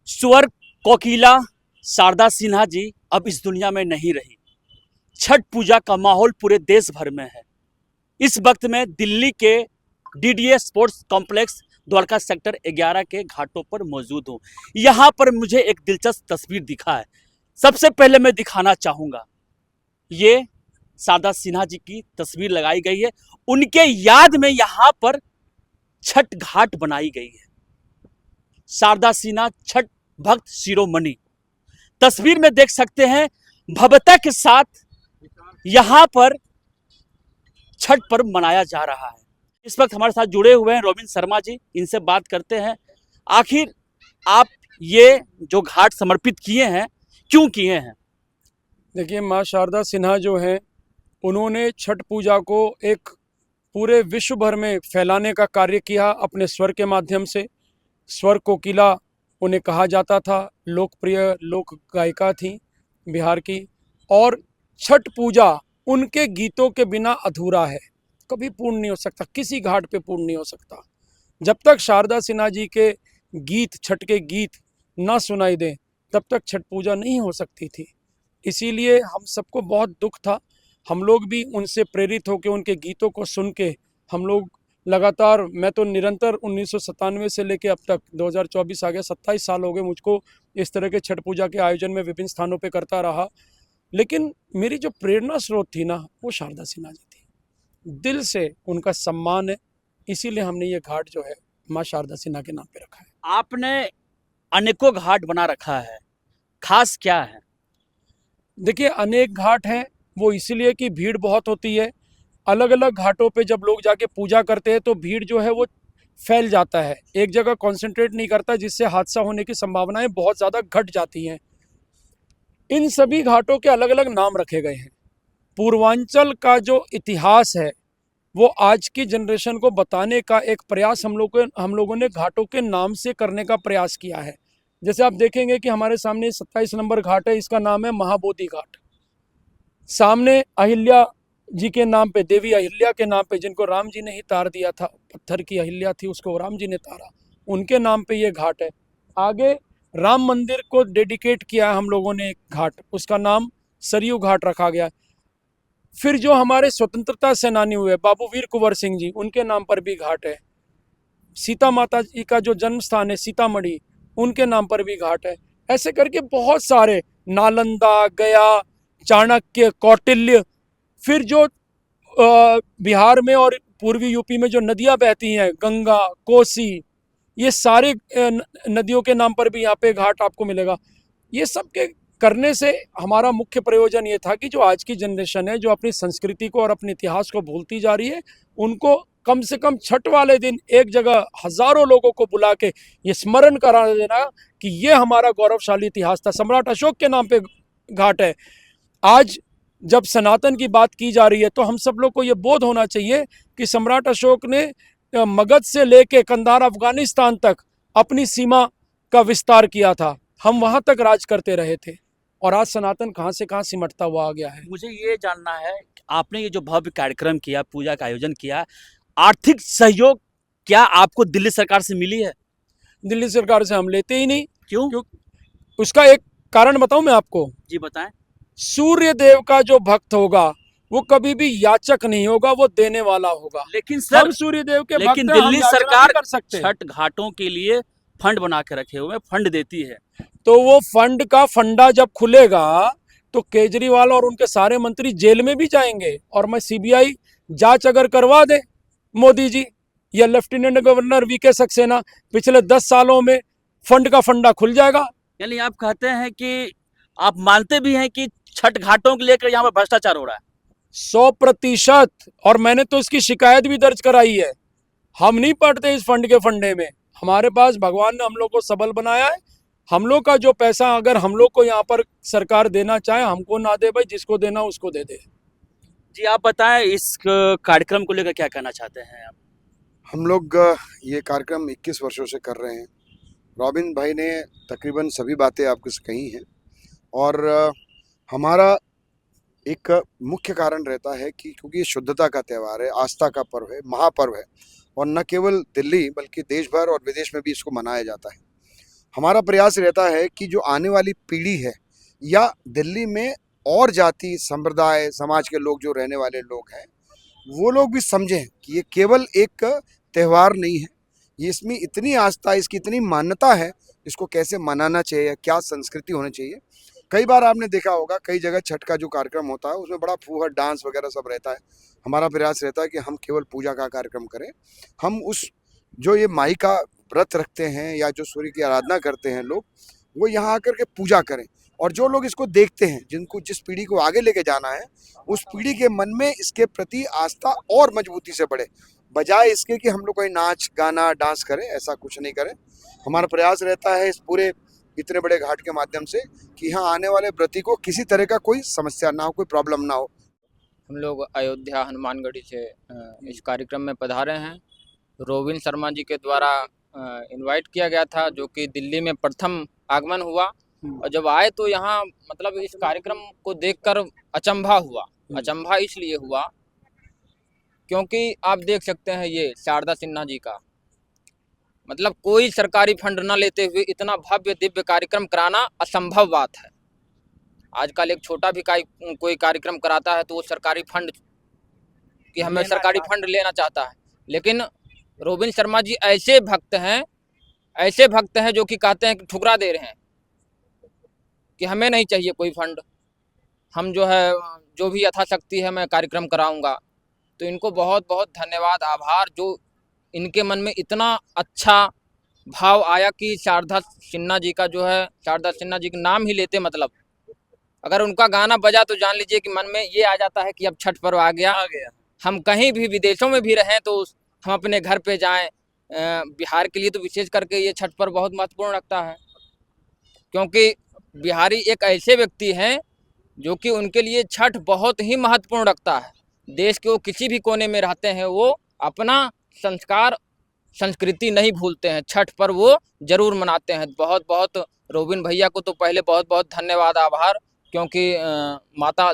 स्वर कोकिला शारदा सिन्हा जी अब इस दुनिया में नहीं रही। छठ पूजा का माहौल पूरे देश भर में है। इस वक्त में दिल्ली के DDA sports complex Dwarka sector 11 के घाटों पर मौजूद हूँ। यहाँ पर मुझे एक दिलचस्प तस्वीर दिखा है। सबसे पहले मैं दिखाना चाहूँगा, ये शारदा सिन्हा जी की तस्वीर लगाई गई है। उनके याद में यहाँ पर छठ घाट बनाई गई है। शारदा सिन्हा छठ भक्त शिरोमणि, तस्वीर में देख सकते हैं भव्यता के साथ यहाँ पर छठ पर्व मनाया जा रहा है। इस वक्त हमारे साथ जुड़े हुए हैं रोबिन शर्मा जी, इनसे बात करते हैं आखिर आप ये जो घाट समर्पित किए हैं क्यों किए हैं। देखिए, माँ शारदा सिन्हा जो हैं, उन्होंने छठ पूजा को एक पूरे विश्व भर में फैलाने का कार्य किया अपने स्वर के माध्यम से। स्वर कोकिला उन्हें कहा जाता था, लोकप्रिय लोक गायिका थी बिहार की। और छठ पूजा उनके गीतों के बिना अधूरा है, कभी पूर्ण नहीं हो सकता, किसी घाट पे पूर्ण नहीं हो सकता। जब तक शारदा सिन्हा जी के गीत, छठ के गीत ना सुनाई दें, तब तक छठ पूजा नहीं हो सकती थी। इसीलिए हम सबको बहुत दुख था। हम लोग भी उनसे प्रेरित होकर उनके गीतों को सुन के हम लोग लगातार, मैं तो निरंतर 1997 से लेके अब तक 2024 आ गया, 27 साल हो गए मुझको इस तरह के छठ पूजा के आयोजन में विभिन्न स्थानों पे करता रहा। लेकिन मेरी जो प्रेरणा स्रोत थी ना, वो शारदा सिन्हा जी थी। दिल से उनका सम्मान है, इसीलिए हमने ये घाट जो है माँ शारदा सिन्हा के नाम पे रखा है। आपने अनेकों घाट बना रखा है, खास क्या है? देखिए, अनेक घाट हैं, वो इसीलिए कि भीड़ बहुत होती है। अलग अलग घाटों पे जब लोग जाके पूजा करते हैं तो भीड़ जो है वो फैल जाता है, एक जगह कंसंट्रेट नहीं करता, जिससे हादसा होने की संभावनाएं बहुत ज़्यादा घट जाती हैं। इन सभी घाटों के अलग अलग नाम रखे गए हैं। पूर्वांचल का जो इतिहास है वो आज की जनरेशन को बताने का एक प्रयास हम लोगों ने घाटों के नाम से करने का प्रयास किया है। जैसे आप देखेंगे कि हमारे सामने 27 नंबर घाट है, इसका नाम है महाबोधि घाट। सामने अहिल्या जी के नाम पे, देवी अहिल्या के नाम पे, जिनको राम जी ने ही तार दिया था, पत्थर की अहिल्या थी उसको राम जी ने तारा, उनके नाम पे ये घाट है। आगे राम मंदिर को डेडिकेट किया है हम लोगों ने एक घाट, उसका नाम सरयू घाट रखा गया। फिर जो हमारे स्वतंत्रता सेनानी हुए बाबू वीर कुंवर सिंह जी, उनके नाम पर भी घाट है। सीता माता जी का जो जन्म स्थान है सीतामढ़ी, उनके नाम पर भी घाट है। ऐसे करके बहुत सारे, नालंदा, गया, चाणक्य, कौटिल्य, फिर जो बिहार में और पूर्वी यूपी में जो नदियां बहती हैं, गंगा, कोसी, ये सारे नदियों के नाम पर भी यहाँ पे घाट आपको मिलेगा। ये सब के करने से हमारा मुख्य प्रयोजन ये था कि जो आज की जनरेशन है, जो अपनी संस्कृति को और अपने इतिहास को भूलती जा रही है, उनको कम से कम छठ वाले दिन एक जगह हजारों लोगों को बुला के ये स्मरण करा देना कि ये हमारा गौरवशाली इतिहास था। सम्राट अशोक के नाम पे घाट है। आज जब सनातन की बात की जा रही है तो हम सब लोग को ये बोध होना चाहिए कि सम्राट अशोक ने मगध से लेके कंधार अफगानिस्तान तक अपनी सीमा का विस्तार किया था, हम वहां तक राज करते रहे थे, और आज सनातन कहां से कहां सिमटता हुआ आ गया है। मुझे ये जानना है कि आपने ये जो भव्य कार्यक्रम किया, पूजा का आयोजन किया, आर्थिक सहयोग क्या आपको दिल्ली सरकार से मिली है? दिल्ली सरकार से हम लेते ही नहीं। क्यों? क्यों? उसका एक कारण बताऊं मैं आपको। जी बताएं। सूर्य देव का जो भक्त होगा वो कभी भी याचक नहीं होगा, वो देने वाला होगा। लेकिन सर, हम सूर्य देव के लेकिन भक्त हैं, हम दिल्ली याचना सरकार नहीं कर सकते। छठ घाटों के लिए फंड बना के रखे हुए, फंड देती है। तो वो फंड का फंडा जब खुलेगा तो केजरीवाल और उनके सारे मंत्री जेल में भी जाएंगे, और मैं सीबीआई जांच अगर करवा दे मोदी जी या लेफ्टिनेंट गवर्नर वीके सक्सेना, पिछले 10 सालों में फंड का फंडा खुल जाएगा। यानी आप कहते हैं कि आप मानते भी हैं कि छठ घाटों को लेकर यहाँ पर भ्रष्टाचार हो रहा है? 100%। और मैंने तो इसकी शिकायत भी दर्ज कराई है। हम नहीं पड़ते इस फंड के फंडे में। हमारे पास भगवान ने हम लोग को सबल बनाया है। हम लोग का जो पैसा अगर हम लोग को यहाँ पर सरकार देना चाहे, हमको ना दे भाई, जिसको देना उसको दे दे। जी आप बताएं, इस कार्यक्रम को लेकर क्या कहना चाहते हैं आप? हम लोग ये कार्यक्रम 21 वर्षों से कर रहे हैं। रॉबिन भाई ने तकरीबन सभी बातें आपको से कही हैं, और हमारा एक मुख्य कारण रहता है कि क्योंकि ये शुद्धता का त्यौहार है, आस्था का पर्व है, महापर्व है, और न केवल दिल्ली बल्कि देश भर और विदेश में भी इसको मनाया जाता है। हमारा प्रयास रहता है कि जो आने वाली पीढ़ी है या दिल्ली में और जाति संप्रदाय समाज के लोग जो रहने वाले लोग हैं वो लोग भी समझें कि ये केवल एक त्यौहार नहीं है, ये इसमें इतनी आस्था, इसकी इतनी मान्यता है, इसको कैसे मनाना चाहिए, क्या संस्कृति होनी चाहिए। कई बार आपने देखा होगा कई जगह छठ का जो कार्यक्रम होता है उसमें बड़ा फूहड़ डांस वगैरह सब रहता है। हमारा प्रयास रहता है कि हम केवल पूजा का कार्यक्रम करें। हम उस जो ये माई का व्रत रखते हैं या जो सूर्य की आराधना करते हैं लोग, वो यहाँ आकर के पूजा करें। और जो लोग इसको देखते हैं, जिनको जिस पीढ़ी को आगे लेके जाना है, उस पीढ़ी के मन में इसके प्रति आस्था और मजबूती से बढ़े, बजाय इसके कि हम लोग कोई नाच गाना डांस करें, ऐसा कुछ नहीं करें। हमारा प्रयास रहता है इस पूरे इतने बड़े घाट के माध्यम से कि यहाँ आने वाले व्रती को किसी तरह का कोई समस्या ना हो, कोई प्रॉब्लम ना हो। हम लोग अयोध्या हनुमानगढ़ी से इस कार्यक्रम में पधारे हैं। रोबिन शर्मा जी के द्वारा इनवाइट किया गया था, जो कि दिल्ली में प्रथम आगमन हुआ। और जब आए तो यहाँ मतलब इस कार्यक्रम को देखकर अचंभा हुआ। अचंभा इसलिए हुआ क्योंकि आप देख सकते हैं ये शारदा सिन्हा जी का मतलब कोई सरकारी फंड न लेते हुए इतना भव्य दिव्य कार्यक्रम कराना असंभव बात है। आजकल एक छोटा भी कोई कार्यक्रम कराता है तो वो सरकारी फंड कि हमें सरकारी फंड लेना चाहता है, लेकिन रोबिन शर्मा जी ऐसे भक्त हैं जो कि कहते हैं कि ठुकरा दे रहे हैं कि हमें नहीं चाहिए कोई फंड, हम जो है जो भी यथाशक्ति है मैं कार्यक्रम कराऊंगा। तो इनको बहुत बहुत धन्यवाद, आभार, जो इनके मन में इतना अच्छा भाव आया कि शारदा सिन्हा जी का जो है, शारदा सिन्हा जी का नाम ही लेते मतलब अगर उनका गाना बजा तो जान लीजिए कि मन में ये आ जाता है कि अब छठ पर्व आ गया। हम कहीं भी विदेशों में भी रहें तो हम अपने घर पे जाएं। बिहार के लिए तो विशेष करके ये छठ पर्व बहुत महत्वपूर्ण रखता है, क्योंकि बिहारी एक ऐसे व्यक्ति हैं जो कि उनके लिए छठ बहुत ही महत्वपूर्ण रखता है। देश के वो किसी भी कोने में रहते हैं, वो अपना संस्कार संस्कृति नहीं भूलते हैं, छठ पर्व वो जरूर मनाते हैं। बहुत बहुत रोबिन भैया को तो पहले बहुत बहुत धन्यवाद, आभार, क्योंकि माता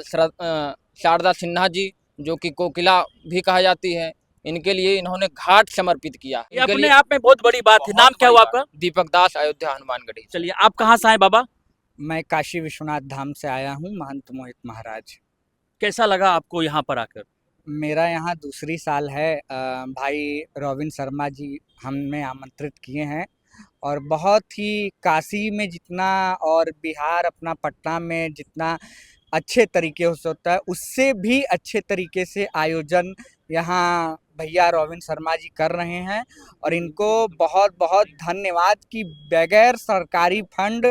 शारदा सिन्हा जी जो कि कोकिला भी कहा जाती है, इनके लिए इन्होंने घाट समर्पित किया। ये अपने आप में बहुत बड़ी बात है। नाम क्या हुआ आपका? दीपक दास, अयोध्या हनुमानगढ़ी। चलिए, आप कहाँ से आए बाबा? मैं काशी विश्वनाथ धाम से आया हूँ, महंत मोहित महाराज। कैसा लगा आपको यहाँ पर आकर? मेरा यहाँ दूसरी साल है। भाई रोबिन शर्मा जी हमें आमंत्रित किए हैं और बहुत ही काशी में जितना और बिहार अपना पटना में जितना अच्छे तरीके से होता है, उससे भी अच्छे तरीके से आयोजन यहाँ भैया रोबिन शर्मा जी कर रहे हैं। और इनको बहुत बहुत धन्यवाद कि बगैर सरकारी फंड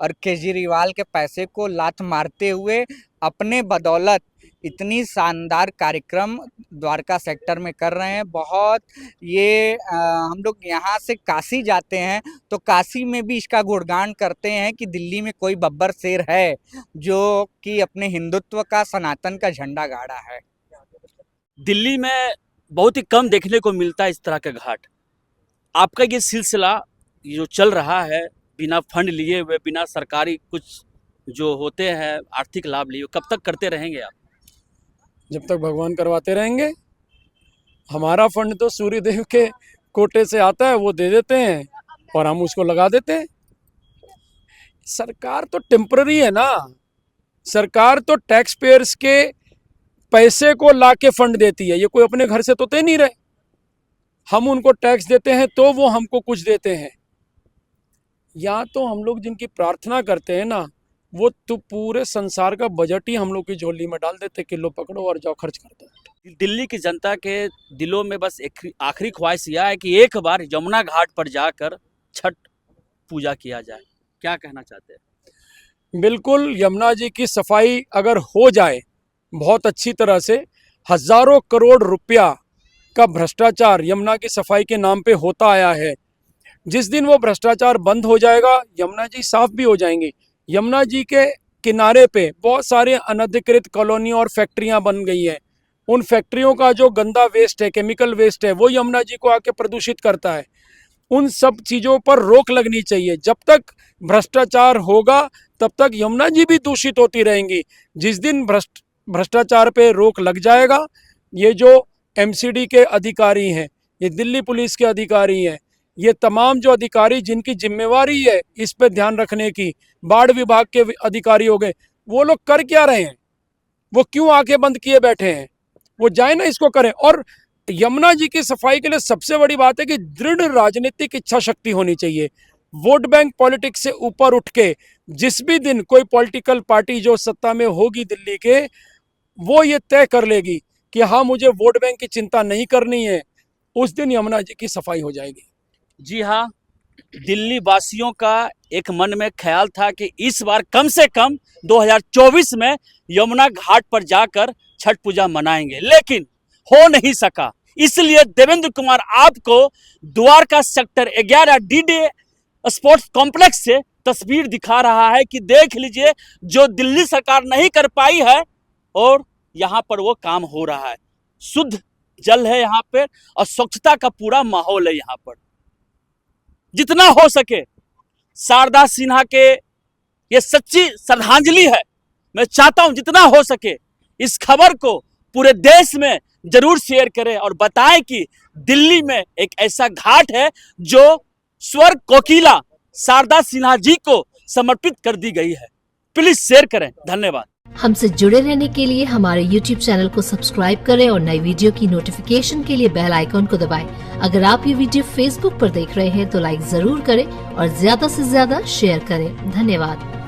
और केजरीवाल के पैसे को लात मारते हुए अपने बदौलत इतनी शानदार कार्यक्रम द्वारका सेक्टर में कर रहे हैं। बहुत ये हम लोग यहाँ से काशी जाते हैं तो काशी में भी इसका गुणगान करते हैं कि दिल्ली में कोई बब्बर शेर है जो कि अपने हिंदुत्व का, सनातन का झंडा गाड़ा है। दिल्ली में बहुत ही कम देखने को मिलता है इस तरह का घाट। आपका ये सिलसिला जो चल रहा है बिना फंड लिए हुए, बिना सरकारी कुछ जो होते हैं आर्थिक लाभ लिए, कब तक करते रहेंगे आप? जब तक भगवान करवाते रहेंगे। हमारा फंड तो सूर्यदेव के कोटे से आता है, वो दे देते हैं और हम उसको लगा देते हैं। सरकार तो टेम्पररी है ना, सरकार तो टैक्स पेयर्स के पैसे को ला के फंड देती है, ये कोई अपने घर से तो दे नहीं रहे। हम उनको टैक्स देते हैं तो वो हमको कुछ देते हैं। या तो हम लोग जिनकी प्रार्थना करते हैं ना, वो तो पूरे संसार का बजट ही हम लोग की झोली में डाल देते, किलो पकड़ो और जाओ खर्च करते हैं। दिल्ली की जनता के दिलों में बस एक आखिरी ख्वाहिश यह है कि एक बार यमुना घाट पर जाकर छठ पूजा किया जाए। क्या कहना चाहते हैं? बिल्कुल, यमुना जी की सफाई अगर हो जाए बहुत अच्छी तरह से, हजारों करोड़ रुपया का भ्रष्टाचार यमुना की सफाई के नाम पे होता आया है। जिस दिन वो भ्रष्टाचार बंद हो जाएगा, यमुना जी साफ भी हो जाएंगी। यमुना जी के किनारे पे बहुत सारे अनधिकृत कॉलोनी और फैक्ट्रियां बन गई हैं। उन फैक्ट्रियों का जो गंदा वेस्ट है, केमिकल वेस्ट है, वो यमुना जी को आके प्रदूषित करता है। उन सब चीज़ों पर रोक लगनी चाहिए। जब तक भ्रष्टाचार होगा तब तक यमुना जी भी दूषित होती रहेंगी। जिस दिन भ्रष्टाचार पे रोक लग जाएगा, ये जो एमसीडी के अधिकारी हैं, ये दिल्ली पुलिस के अधिकारी हैं, ये तमाम जो अधिकारी जिनकी जिम्मेवारी है इस पे ध्यान रखने की, बाढ़ विभाग के अधिकारी हो गए, वो लोग कर क्या रहे हैं? वो क्यों आंखें बंद किए बैठे हैं? वो जाए ना, इसको करें। और यमुना जी की सफाई के लिए सबसे बड़ी बात है कि दृढ़ राजनीतिक इच्छा शक्ति होनी चाहिए। वोट बैंक पॉलिटिक्स से ऊपर उठ के जिस भी दिन कोई पॉलिटिकल पार्टी जो सत्ता में होगी दिल्ली के, वो ये तय कर लेगी कि हाँ मुझे वोट बैंक की चिंता नहीं करनी है, उस दिन यमुना जी की सफाई हो जाएगी। जी हाँ, दिल्ली वासियों का एक मन में ख्याल था कि इस बार कम से कम 2024 में यमुना घाट पर जाकर छठ पूजा मनाएंगे, लेकिन हो नहीं सका। इसलिए देवेंद्र कुमार आपको द्वारका सेक्टर 11 डीडे स्पोर्ट्स कॉम्प्लेक्स से तस्वीर दिखा रहा है कि देख लीजिए, जो दिल्ली सरकार नहीं कर पाई है और यहाँ पर वो काम हो रहा है। शुद्ध जल है यहाँ पे और स्वच्छता का पूरा माहौल है यहाँ पर। जितना हो सके शारदा सिन्हा के ये सच्ची श्रद्धांजलि है। मैं चाहता हूं जितना हो सके इस खबर को पूरे देश में जरूर शेयर करें और बताएं कि दिल्ली में एक ऐसा घाट है जो स्वर्ग कोकिला शारदा सिन्हा जी को समर्पित कर दी गई है। प्लीज शेयर करें। धन्यवाद। हमसे जुड़े रहने के लिए हमारे YouTube चैनल को सब्सक्राइब करें और नई वीडियो की नोटिफिकेशन के लिए बेल आइकॉन को दबाएं। अगर आप ये वीडियो Facebook पर देख रहे हैं तो लाइक जरूर करें और ज्यादा से ज्यादा शेयर करें। धन्यवाद।